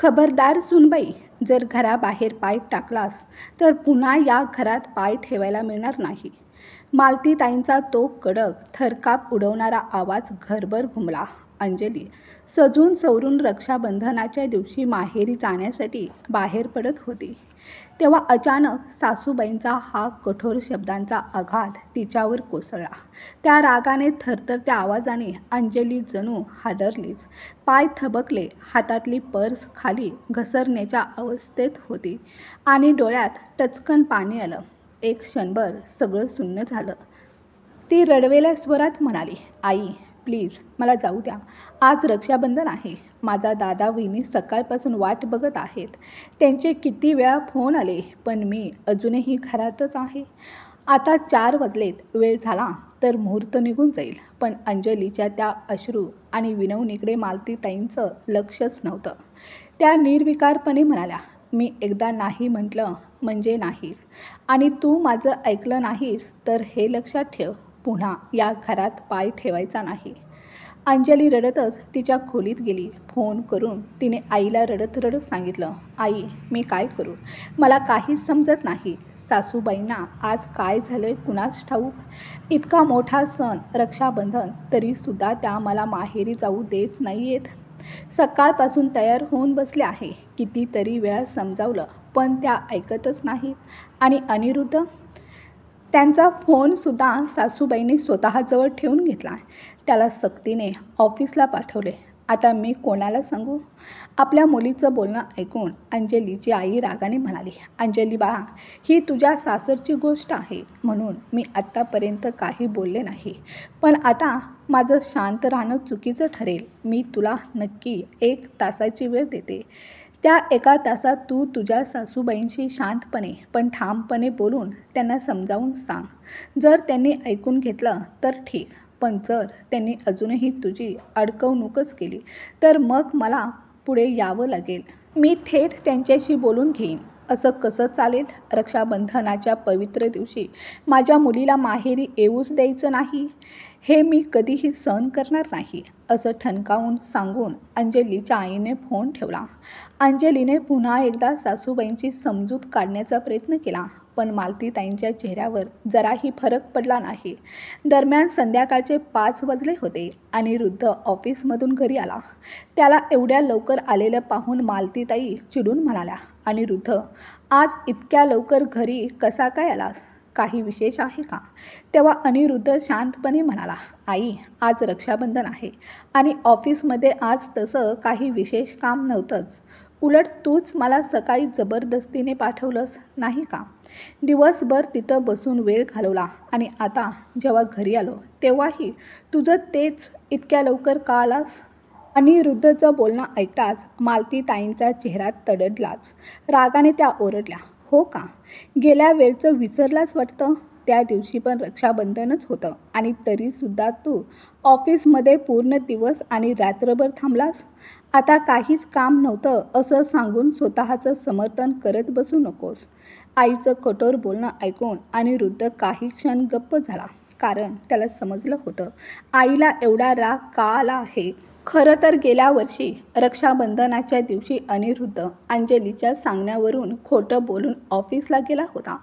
खबरदार सुनबाई, जर घराबाहेर पाय टाकलास तर पुन्हा या घरात पाय ठेवायला मिळणार नाही. मालतीताईंचा तो कडक, थरकाप उडवणारा आवाज घरभर घुमला. अंजली सजून सवरून रक्षाबंधनाच्या दिवशी माहेरी जाण्यासाठी बाहेर पडत होती, तेव्हा अचानक सासूबाईंचा हा कठोर शब्दांचा आघात तिच्यावर कोसळला. त्या रागाने, थरथरत्या आवाजाने अंजली जणू हादरलीच. पाय थबकले, हातातली पर्स खाली घसरण्याच्या अवस्थेत होती आणि डोळ्यात टचकन पाणी आलं. एक क्षणभर सगळं शून्य झालं. ती रडवेल्या स्वरात म्हणाली, आई प्लीज मला जाऊ द्या. आज रक्षाबंधन आहे. माझा दादा वहिनी सकाळपासून वाट बघत आहेत. त्यांचे किती वेळा फोन आले, पण मी अजूनही घरातच आहे. आता 4 वाजलेत. वेळ झाला तर मुहूर्त निघून जाईल. पण अंजलीच्या त्या अश्रू आणि विनवणीकडे मालतीताईंचं लक्षच नव्हतं. त्या निर्विकारपणे म्हणाल्या, मी एकदा नाही म्हटलं म्हणजे नाहीच, आणि तू माझं ऐकलं नाहीस तर हे लक्षात ठेव, पुन्हा या घरात पाय ठेवायचा नाही. अंजली रडतच तिच्या खोलीत गेली. फोन करून तिने आईला रडत रडत सांगितलं, आई मी काय करू, मला काहीच समजत नाही. सासूबाईंना आज काय झालंय कुणास ठाऊक. इतका मोठा सण रक्षाबंधन, तरीसुद्धा त्या मला माहेरी जाऊ देत नाही आहेत. सकाळपासून तयार होऊन बसले आहे. कितीतरी वेळा समजावलं पण त्या ऐकतच नाहीत. आणि अनिरुद्ध, त्यांचा फोनसुद्धा सासूबाईंनी स्वतःजवळ ठेवून घेतला. त्याला सक्तीने ऑफिसला पाठवले. आता मी कोणाला सांगू. आपल्या मुलीचं बोलणं ऐकून अंजलीची आई रागाने म्हणाली, अंजली बाळा, ही तुझ्या सासरची गोष्ट आहे म्हणून मी आत्तापर्यंत काही बोलले नाही. पण आता माझं शांत राहणं चुकीचं ठरेल. मी तुला नक्की 1 तासाची वेळ देते. त्या 1 तासात तू तुझ्या सासूबाईंशी शांतपणे पण ठामपणे बोलून त्यांना समजावून सांग. जर त्यांनी ऐकून घेतलं तर ठीक, पण जर त्यांनी अजूनही तुझी अडकवणूकच केली तर मग मला पुढे यावं लागेल. मी थेट त्यांच्याशी बोलून घेईन. असं कसं चालेल. रक्षाबंधनाच्या पवित्र दिवशी माझ्या मुलीला माहेरी येऊच द्यायचं नाही, हे मी कधीही सहन करणार नाही, असं ठणकावून सांगून अंजलीच्या आईने फोन ठेवला. अंजलीने पुन्हा एकदा सासूबाईंची समजूत काढण्याचा प्रयत्न केला, पण मालतीताईंच्या चेहऱ्यावर जराही फरक पडला नाही. दरम्यान संध्याकाळचे 5 वाजले होते. अनिरुद्ध ऑफिसमधून घरी आला. त्याला एवढ्या लवकर आलेलं पाहून मालतीताई चिडून म्हणाल्या, अनिरुद्ध, आज इतक्या लवकर घरी कसा काय आलास? काही विशेष आहे का? तेव्हा अनिरुद्ध शांतपणे म्हणाला, आई आज रक्षाबंधन आहे आणि ऑफिसमध्ये आज तसं काही विशेष काम नव्हतंच. उलट तूच मला सकाळी जबरदस्तीने पाठवलंस नाही का. दिवसभर तिथं बसून वेळ घालवला आणि आता जेव्हा घरी आलो तेव्हाही तुझं तेच, इतक्या लवकर का आलास? अनिरुद्धचं बोलणं ऐकताच मालतीताईंचा चेहरा तडडलाच. रागाने त्या ओरडल्या, हो का, गेल्या वेळचं विसरलाच वाटतं. त्या दिवशी पण रक्षाबंधनच होतं आणि तरीसुद्धा तू ऑफिसमध्ये पूर्ण दिवस आणि रात्रभर थांबलास. आता काहीच काम नव्हतं असं सांगून स्वतःचं समर्थन करत बसू नकोस. आईचं कठोर बोलणं ऐकून अनिरुद्ध काही क्षण गप्प झाला, कारण त्याला समजलं होतं आईला एवढा राग का आला आहे. खरं तर गेल्या वर्षी रक्षाबंधनाच्या दिवशी अनिरुद्ध अंजलीच्या सांगण्यावरून खोटं बोलून ऑफिसला गेला होता.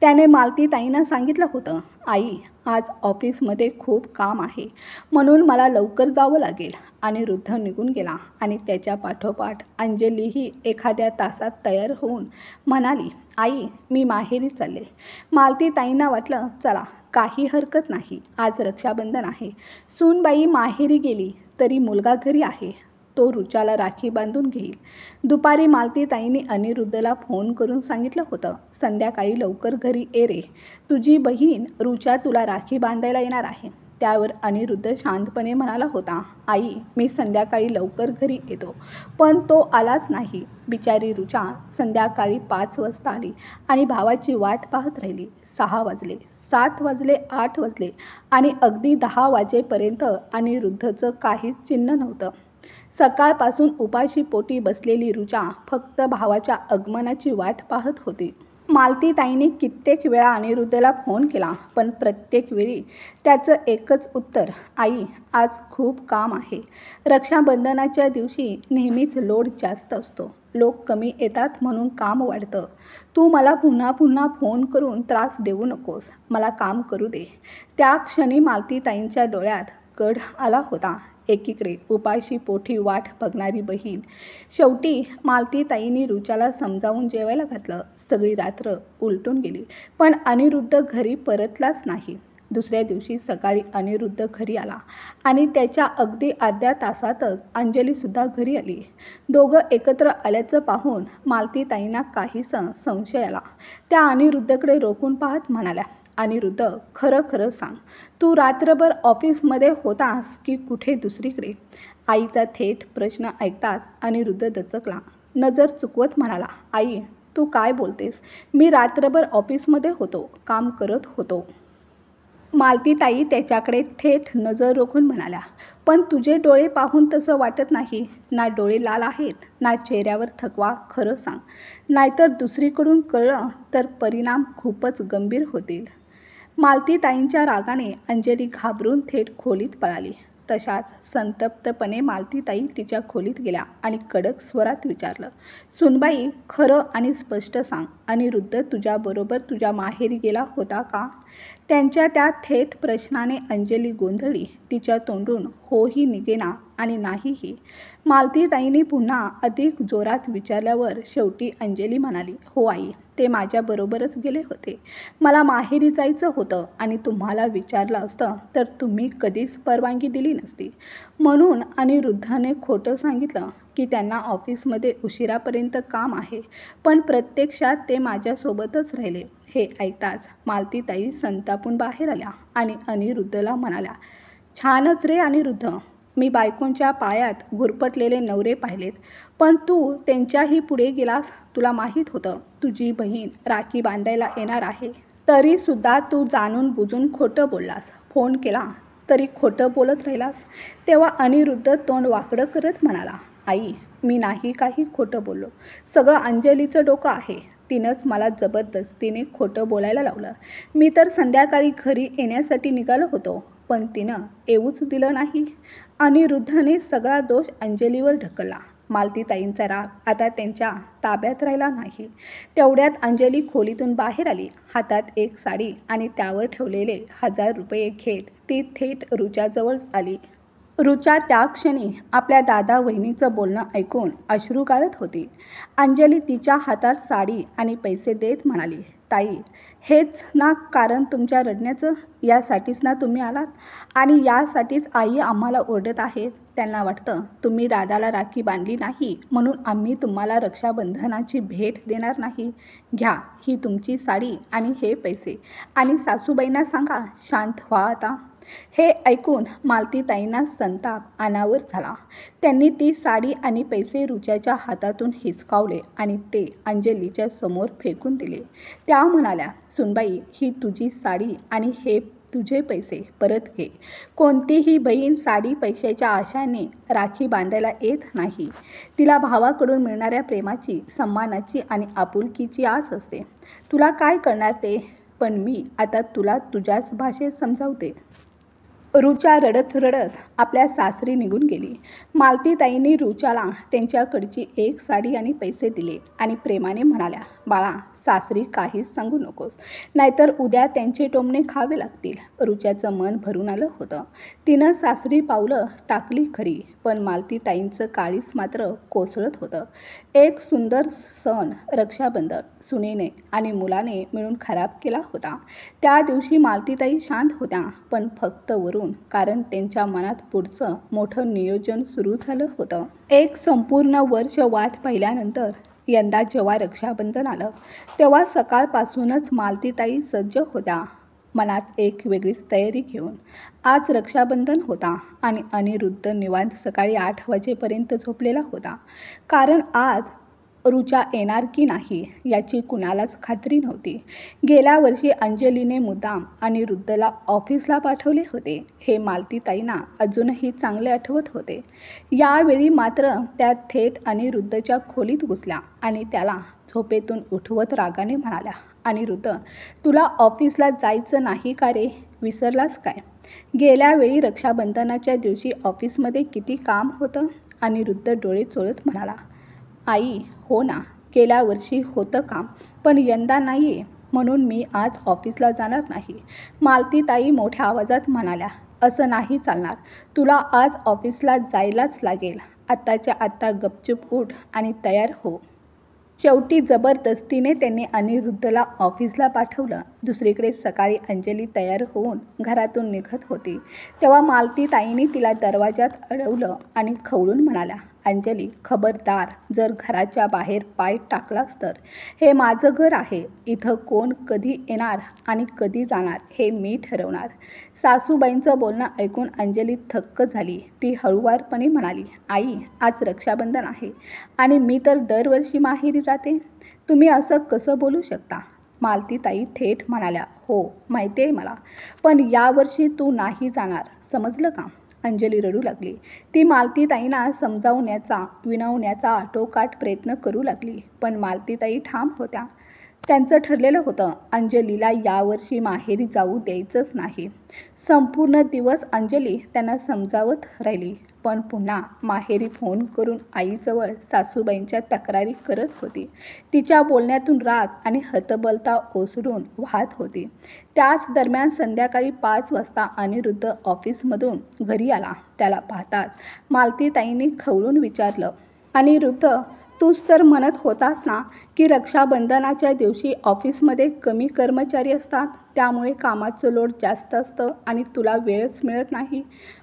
त्याने मालतीताईंना सांगितलं होतं, आई आज ऑफिसमध्ये खूप काम आहे म्हणून मला लवकर जावं लागेल. अनिरुद्ध निघून गेला आणि त्याच्या पाठोपाठ अंजलीही एखाद्या तासात तयार होऊन म्हणाली, आई मी माहेरी चालले. मालतीताईंना वाटलं, चला काही हरकत नाही, आज रक्षाबंधन आहे. सूनबाई माहेरी गेली तरी मुलगा घरी आहे, तो रुचाला राखी बांधून घेईल. दुपारी मालतीताईंनी अनिरुद्धला फोन करून सांगितलं होतं, संध्याकाळी लवकर घरी ये रे, तुझी बहीण रुचा तुला राखी बांधायला येणार आहे. त्यावर अनिरुद्ध शांतपणे म्हणाला होता, आई मी संध्याकाळी लवकर घरी येतो. पण तो आलाच नाही. बिचारी रुचा संध्याकाळी 5 वाजता आली आणि भावाची वाट पाहत राहिली. 6 वाजले, 7 वाजले, 8 वाजले आणि अगदी 10 वाजेपर्यंत अनिरुद्धचं काहीच चिन्ह नव्हतं. सकाळपासून उपाशी पोटी बसलेली रुचा फक्त भावाच्या आगमनाची वाट पाहत होती. मालतीताईंनी कित्येक वेळा अनिरुद्धला फोन केला, पण प्रत्येक वेळी त्याचं एकच उत्तर, आई आज खूप काम आहे. रक्षाबंधनाच्या दिवशी नेहमीच लोड जास्त असतो. लोक कमी येतात म्हणून काम वाढतं. तू मला पुन्हा पुन्हा फोन करून त्रास देऊ नकोस. मला काम करू दे. त्या क्षणी मालतीताईंच्या डोळ्यात कढ आला होता. एकीकडे उपाशी पोटी वाट बघणारी बहीण. शेवटी मालतीताईंनी रुचाला समजावून जेवायला घातलं. सगळी रात्र उलटून गेली, पण अनिरुद्ध घरी परतलाच नाही. दुसऱ्या दिवशी सकाळी अनिरुद्ध घरी आला आणि त्याच्या अगदी अर्ध्या तासातच अंजलीसुद्धा घरी आली. दोघं एकत्र आल्याचं पाहून मालतीताईंना काहीसा संशय आला. त्या अनिरुद्धकडे रोखून पाहत म्हणाल्या, अनिरुद्ध, खरं खरं सांग, तू रात्रभर ऑफिसमध्ये होतास की कुठे दुसरीकडे? आईचा थेट प्रश्न ऐकताच अनिरुद्ध दचकला. नजर चुकवत म्हणाला, आई तू काय बोलतेस? मी रात्रभर ऑफिसमध्ये होतो, काम करत होतो. मालतीताई त्याच्याकडे थेट नजर रोखून म्हणाल्या, पण तुझे डोळे पाहून तसं वाटत नाही. ना डोळे लाल आहेत, ना चेहऱ्यावर थकवा. खरं सांग, नाहीतर दुसरीकडून कळलं तर परिणाम खूपच गंभीर होतील. मालतीताईंच्या रागाने अंजली घाबरून थेट खोलीत पळाली. तशाच संतप्तपणे मालतीताई तिच्या खोलीत गेल्या आणि कडक स्वरात विचारलं, सुनबाई, खरं आणि स्पष्ट सांग, अनिरुद्ध तुझ्याबरोबर तुझ्या माहेरी गेला होता का? त्यांच्या त्या थेट प्रश्नाने अंजली गोंधळली. तिच्या तोंडून होही निघेना आणि नाहीही. मालतीताईंनी पुन्हा अधिक जोरात विचारल्यावर शेवटी अंजली म्हणाली, हो आई, ते माझ्याबरोबरच गेले होते. मला माहेरी जायचं होतं आणि तुम्हाला विचारलं असतं तर तुम्ही कधीच परवानगी दिली नसती. म्हणून अनिरुद्धने खोटं सांगितलं की त्यांना ऑफिसमध्ये उशिरापर्यंत काम आहे, पण प्रत्यक्षात ते माझ्यासोबतच राहिले. हे ऐकताच मालतीताई संतापून बाहेर आल्या आणि अनिरुद्धला म्हणाल्या, छानच रे अनिरुद्ध, मी बायकोंच्या पायात गुरफटलेले नवरे पाहिलेत, पण तू त्यांच्याही पुढे गेलास. तुला माहीत होतं तुझी बहीण राखी बांधायला येणार आहे, तरीसुद्धा तू जाणून बुजून खोटं बोललास. फोन केला तरी खोटं बोलत राहिलास. तेव्हा अनिरुद्ध तोंड वाकडं करत म्हणाला, आई मी नाही काही खोटं बोललो. सगळं अंजलीचं डोकं आहे. तिनंच मला जबरदस्तीने खोटं बोलायला लावलं. मी तर संध्याकाळी घरी येण्यासाठी निघालो होतो, पण तिनं येऊच दिलं नाही. अनिरुद्धने सगळा दोष अंजलीवर ढकलला. मालतीताईंचा राग आता त्यांच्या ताब्यात राहिला नाही. तेवढ्यात अंजली खोलीतून बाहेर आली. हातात एक साडी आणि त्यावर ठेवलेले 1000 रुपये घेत ती थेट रुचाजवळ आली. रुचा त्या क्षणी आपल्या दादा वहिनीचं बोलणं ऐकून अश्रू गाळत होती. अंजली तिच्या हातात साडी आणि पैसे देत म्हणाली, ताई, हेच ना कारण तुमच्या रडण्याचं? यासाठीच ना तुम्ही आलात? आणि यासाठीच आई आम्हाला ओरडत आहेत. त्यांना वाटतं तुम्ही दादाला राखी बांधली नाही म्हणून आम्ही तुम्हाला रक्षाबंधनाची भेट देणार नाही. घ्या ही तुमची साडी आणि हे पैसे, आणि सासूबाईंना सांगा शांत व्हा आता. हे ऐकून मालतीताईंना संताप अनावर झाला. त्यांनी ती साडी आणि पैसे रुचाच्या हातातून हिसकावले आणि ते अंजलीच्या समोर फेकून दिले. त्या म्हणाल्या, सुनबाई, ही तुझी साडी आणि हे तुझे पैसे परत घे. कोणतीही बहीण साडी पैशाच्या आशाने राखी बांधायला येत नाही. तिला भावाकडून मिळणाऱ्या प्रेमाची, सन्मानाची आणि आपुलकीची आस असते. तुला काय करणार ते? पण मी आता तुला तुझ्याच भाषेत समजावते. रुचा रडत रडत आपल्या सासरी निघून गेली. मालतीताईंनी रुचाला त्यांच्याकडची एक साडी आणि पैसे दिले आणि प्रेमाने म्हणाल्या, बाळा, सासरी काहीच सांगू नकोस, नाहीतर उद्या त्यांचे टोमणे खावे लागतील. रुचाचं मन भरून आलं होतं. तिनं सासरी पावलं टाकली खरी, पण मालतीताईंचं काळीज मात्र कोसळत होतं. एक सुंदर सण रक्षाबंधन सुनेने आणि मुलाने मिळून खराब केला होता. त्या दिवशी मालतीताई शांत होत्या, पण फक्त वरून, कारण त्यांच्या मनात पुढचं मोठं नियोजन सुरू झालं होतं. एक संपूर्ण वर्ष वाट पाहिल्यानंतर यंदा जेव्हा रक्षाबंधन आलं तेव्हा सकाळपासूनच मालतीताई सज्ज होत्या, मनात एक वेगळीच तयारी घेऊन. आज रक्षाबंधन होता आणि अनिरुद्ध निवांत सकाळी 8 वाजेपर्यंत झोपलेला होता, कारण आज ऋचा येणार की नाही याची कुणालाच खात्री नव्हती. गेल्या वर्षी अंजलीने मुद्दाम अनिरुद्धला ऑफिसला पाठवले होते हे मालतीताईंना अजूनही चांगले आठवत होते. यावेळी मात्र त्या थेट अनिरुद्धच्या खोलीत घुसल्या आणि त्याला झोपेतून उठवत रागाने म्हणाल्या, "अनिरुद्ध, तुला ऑफिसला जायचं नाही का रे? विसरलास काय? गेल्या वेळी रक्षाबंधनाच्या दिवशी ऑफिसमध्ये किती काम होतं?" अनिरुद्ध डोळे चोळत म्हणाला, "आई, हो ना, गेल्या वर्षी होतं काम, पण यंदा नाही आहे, म्हणून मी आज ऑफिसला जाणार नाही." मालतीताई मोठ्या आवाजात म्हणाल्या, "असं नाही चालणार. तुला आज ऑफिसला जायलाच लागेल. आत्ताच्या आत्ता गपचूप उठ आणि तयार हो." शेवटी जबरदस्तीने त्यांनी अनिरुद्धला ऑफिसला पाठवलं. दुसरीकडे सकाळी अंजली तयार होऊन घरातून निघत होती तेव्हा मालतीताईंनी तिला दरवाजात अडवलं आणि खवळून म्हणाल्या, "अंजली, खबरदार, जर घराच्या बाहेर पाय टाकलास तर. हे माझं घर आहे. इथं कोण कधी येणार आणि कधी जाणार हे मी ठरवणार." सासूबाईंचं बोलणं ऐकून अंजली थक्क झाली. ती हळूवारपणे म्हणाली, "आई, आज रक्षाबंधन आहे आणि मी तर दरवर्षी माहेरी जाते. तुम्ही असं कसं बोलू शकता?" मालतीताई थेट म्हणाल्या, "हो, माहिती आहे मला, पण यावर्षी तू नाही जाणार, समजलं का?" अंजली रडू लागली. ती मालतीताईंना समजावण्याचा, विनवण्याचा आटोकाट प्रयत्न करू लागली, पण मालतीताई ठाम होत्या. त्यांचं ठरलेलं होतं, अंजलीला यावर्षी माहेरी जाऊ द्यायचंच नाही. संपूर्ण दिवस अंजली त्यांना समजावत राहिली, पण पुन्हा माहेरी फोन करून आईजवळ सासूबाईंच्या तक्रारी करत होती. तिच्या बोलण्यातून राग आणि हतबलता ओसरून वाहत होती. त्याच दरम्यान संध्याकाळी 5 वाजता अनिरुद्ध ऑफिसमधून घरी आला. त्याला पाहताच मालतीताईंनी खवळून विचारलं, "अनिरुद्ध, तूच तर म्हणत होतास ना की रक्षाबंधनाच्या दिवशी ऑफिसमध्ये कमी कर्मचारी असतात, त्यामुळे कामाचं लोड जास्त असतं आणि तुला वेळच मिळत नाही.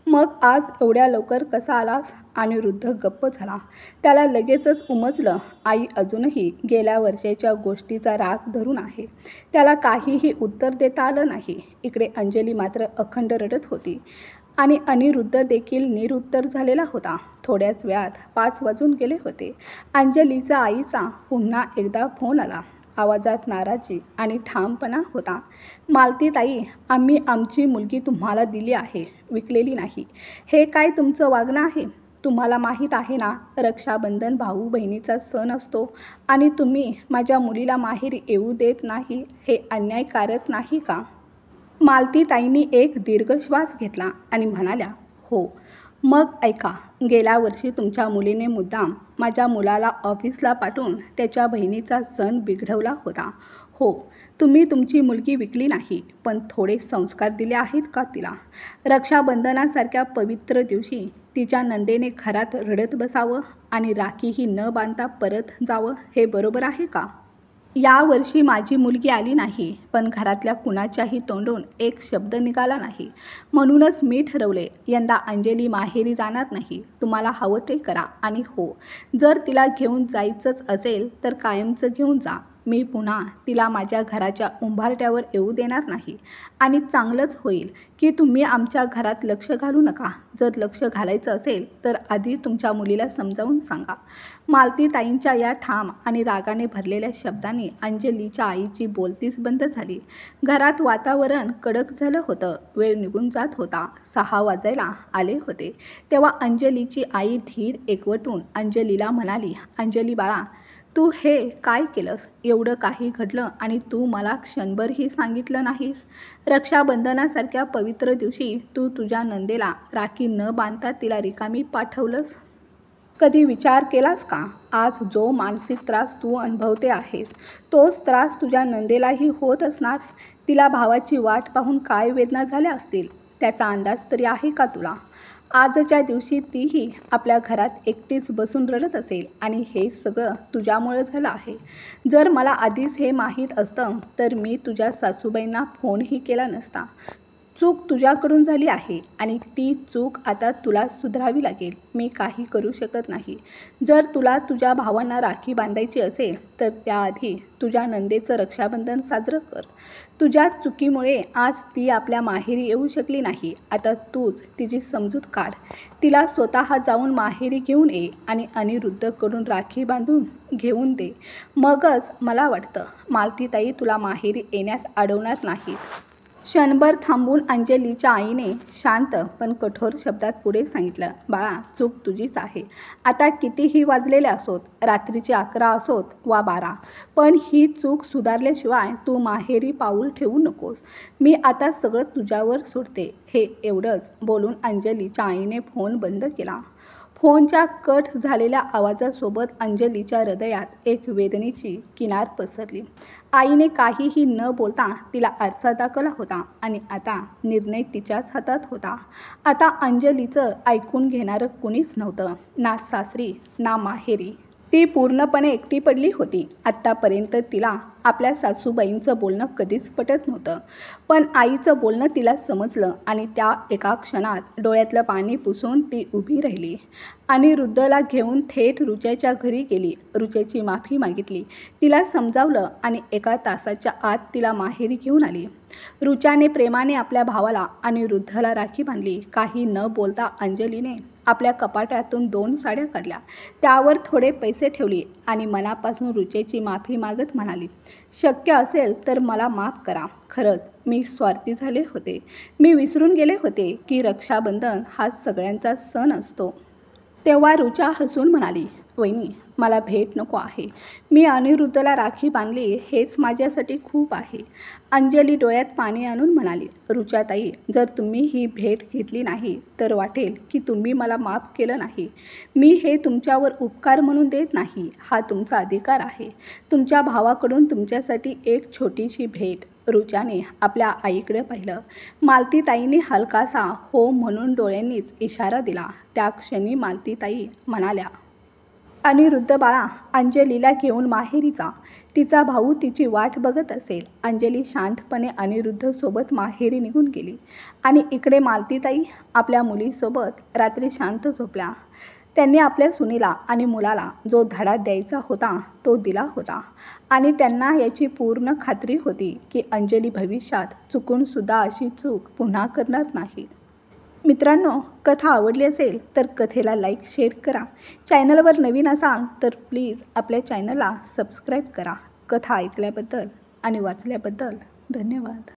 मग आज एवढ्या लवकर कसा आलास?" अनिरुद्ध गप्प झाला. त्याला लगेचच उमजलं, आई अजूनही गेल्या वर्षाच्या गोष्टीचा राग धरून आहे. त्याला काहीही उत्तर देता आलं नाही. इकडे अंजली मात्र अखंड रडत होती आणि अनिरुद्ध देखील निरुत्तर झालेला होता. थोड्याच वेळात 5 वाजून गेले होते. अंजलीचा आईचा पुन्हा एकदा फोन आला. आवाजात नाराजी आणि ठामपणा होता. "मालतीताई, आम्ही आमची मुलगी तुम्हाला दिली आहे, विकलेली नाही. हे काय तुमचं वागणं आहे? तुम्हाला माहीत आहे ना, रक्षाबंधन भाऊ बहिणीचा सण असतो आणि तुम्ही माझ्या मुलीला माहेरी येऊ देत नाही, हे अन्यायकारक नाही का?" मालतीताईंनी एक दीर्घ श्वास घेतला आणि म्हणाल्या, "हो, मग ऐका, गेल्या वर्षी तुमच्या मुलीने मुद्दाम माझ्या मुलाला ऑफिसला पाठवून त्याच्या बहिणीचा सण बिघडवला होता. हो, तुम्ही तुमची मुलगी विकली नाही, पण थोडे संस्कार दिले आहेत का तिला? रक्षाबंधनासारख्या पवित्र दिवशी तिच्या नंदेने घरात रडत बसावं आणि राखीही न बांधता परत जावं, हे बरोबर आहे का? यावर्षी माझी मुलगी आली नाही, पण घरातल्या कुणाच्याही तोंडून एक शब्द निघाला नाही. म्हणूनच मी ठरवले, यंदा अंजली माहेरी जाणार नाही. तुम्हाला हवं ते करा आणि हो, जर तिला घेऊन जायचंच असेल तर कायमचं घेऊन जा. मी पुन्हा तिला माझ्या घराच्या उंबरठ्यावर येऊ देणार नाही आणि चांगलंच होईल की तुम्ही आमच्या घरात लक्ष घालू नका. जर लक्ष घालायचं असेल तर आधी तुमच्या मुलीला समजावून सांगा." मालतीताईंच्या या ठाम आणि रागाने भरलेल्या शब्दांनी अंजलीच्या आईची बोलतीच बंद झाली. घरात वातावरण कडक झालं होतं. वेळ निघून जात होता. 6 वाजायला आले होते तेव्हा अंजलीची आई धीर एकवटून अंजलीला म्हणाली, "अंजली बाळा, तू हे काय केलंस? एवढं काही घडलं आणि तू मला क्षणभरही सांगितलं नाहीस. रक्षाबंधनासारख्या पवित्र दिवशी तू तुझ्या नंदेला राखी न बांधता तिला रिकामी पाठवलंस. कधी विचार केलास का, आज जो मानसिक त्रास तू अनुभवते आहेस, तोच त्रास तुझ्या नंदेलाही होत असणार. तिला भावाची वाट पाहून काय वेदना झाल्या असतील, त्याचा अंदाज तरी आहे का तुला? आजच्या दिवशी तीही आपल्या घरात एकटीच बसून रडत असेल आणि हे सगळं तुझ्यामुळं झालं आहे. जर मला आधीच हे माहीत असतं तर मी तुझ्या सासूबाईंना फोनही केला नसता. चूक तुझ्याकडून झाली आहे आणि ती चूक आता तुला सुधारावी लागेल. मी काही करू शकत नाही. जर तुला तुझ्या भावांना राखी बांधायची असेल तर त्याआधी तुझ्या नंदेचं रक्षाबंधन साजरं कर. तुझ्या चुकीमुळे आज ती आपल्या माहेरी येऊ शकली नाही. आता तूच तिची समजूत काढ. तिला स्वतः जाऊन माहेरी घेऊन ये आणि अनिरुद्धकडून राखी बांधून घेऊन दे. मगच मला वाटतं मालतीताई तुला माहेरी येण्यास अडवणार नाहीत. क्षणभर थांबून अंजलीच्या आईने शांत पण कठोर शब्दात पुढे सांगितलं, बाळा, चूक तुझीच आहे. आता कितीही वाजलेले असोत, रात्रीचे 11 असोत वा 12, पण ही चूक सुधारल्याशिवाय तू माहेरी पाऊल ठेवू नकोस. मी आता सगळं तुझ्यावर सोडते. हे एवढंच बोलून अंजलीच्या आईने फोन बंद केला. फोनच्या कट झालेल्या आवाजासोबत अंजलीच्या हृदयात एक वेदनेची किनार पसरली. आईने काहीही न बोलता तिला आरसा दाखवला होता आणि आता निर्णय तिच्याच हातात होता. आता अंजलीचं ऐकून घेणारं कुणीच नव्हतं, ना सासरी ना माहेरी. ती पूर्णपणे एकटी पडली होती. आत्तापर्यंत तिला आपल्या सासूबाईंचं बोलणं कधीच पटत नव्हतं, पण आईचं बोलणं तिला समजलं आणि त्या एका क्षणात डोळ्यातलं पाणी पुसून ती उभी राहिली. अनिरुद्धला घेऊन थेट रुच्याच्या घरी गेली. रुच्याची माफी मागितली, तिला समजावलं आणि 1 तासाच्या आत तिला माहेरी घेऊन आली. रुच्याने प्रेमाने आपल्या भावाला अनिरुद्धला राखी बांधली. काही न बोलता अंजलीने आपल्या कपाटातून 2 साड्या काढल्या, त्यावर थोडे पैसे ठेवले आणि मनापासून रुचेची माफी मागत म्हणाली, शक्य असेल तर मला माफ करा. खरंच मी स्वार्थी झाले होते. मी विसरून गेले होते की रक्षाबंधन हा सगळ्यांचा सण असतो. तेव्हा रुचा हसून म्हणाली, वहिनी, मला भेट नको आहे. मी अनिरुद्धला राखी बांधली हेच माझ्यासाठी खूप आहे. अंजली डोळ्यात पाणी आणून म्हणाली, रुचाताई, जर तुम्ही ही भेट घेतली नाही तर वाटेल की तुम्ही मला माफ केलं नाही. मी हे तुमच्यावर उपकार म्हणून देत नाही. हा तुमचा अधिकार आहे. तुमच्या भावाकडून तुमच्यासाठी एक छोटीशी भेट. रुचाने आपल्या आईकडे पाहिलं. मालतीताईने हलकासा हो म्हणून डोळ्यांनीच इशारा दिला. त्या क्षणी मालतीताई म्हणाल्या, अनिरुद्ध बाळा, अंजलीला घेऊन माहेरी जा. तिचा भाऊ तिची वाट बघत असेल. अंजली शांतपणे अनिरुद्धसोबत माहेरी निघून गेली आणि इकडे मालतीताई आपल्या मुलीसोबत रात्री शांत झोपल्या. त्यांनी आपल्या सुनीला आणि मुलाला जो धडा द्यायचा होता तो दिला होता आणि त्यांना याची पूर्ण खात्री होती की अंजली भविष्यात चुकूनसुद्धा अशी चूक पुन्हा करणार नाही. मित्रांनो, कथा आवडली असेल तर कथेला लाईक, शेअर करा. चॅनलवर नवीन असाल तर प्लीज आपल्या चॅनलला सबस्क्राईब करा. कथा ऐकल्याबद्दल आणि वाचल्याबद्दल धन्यवाद.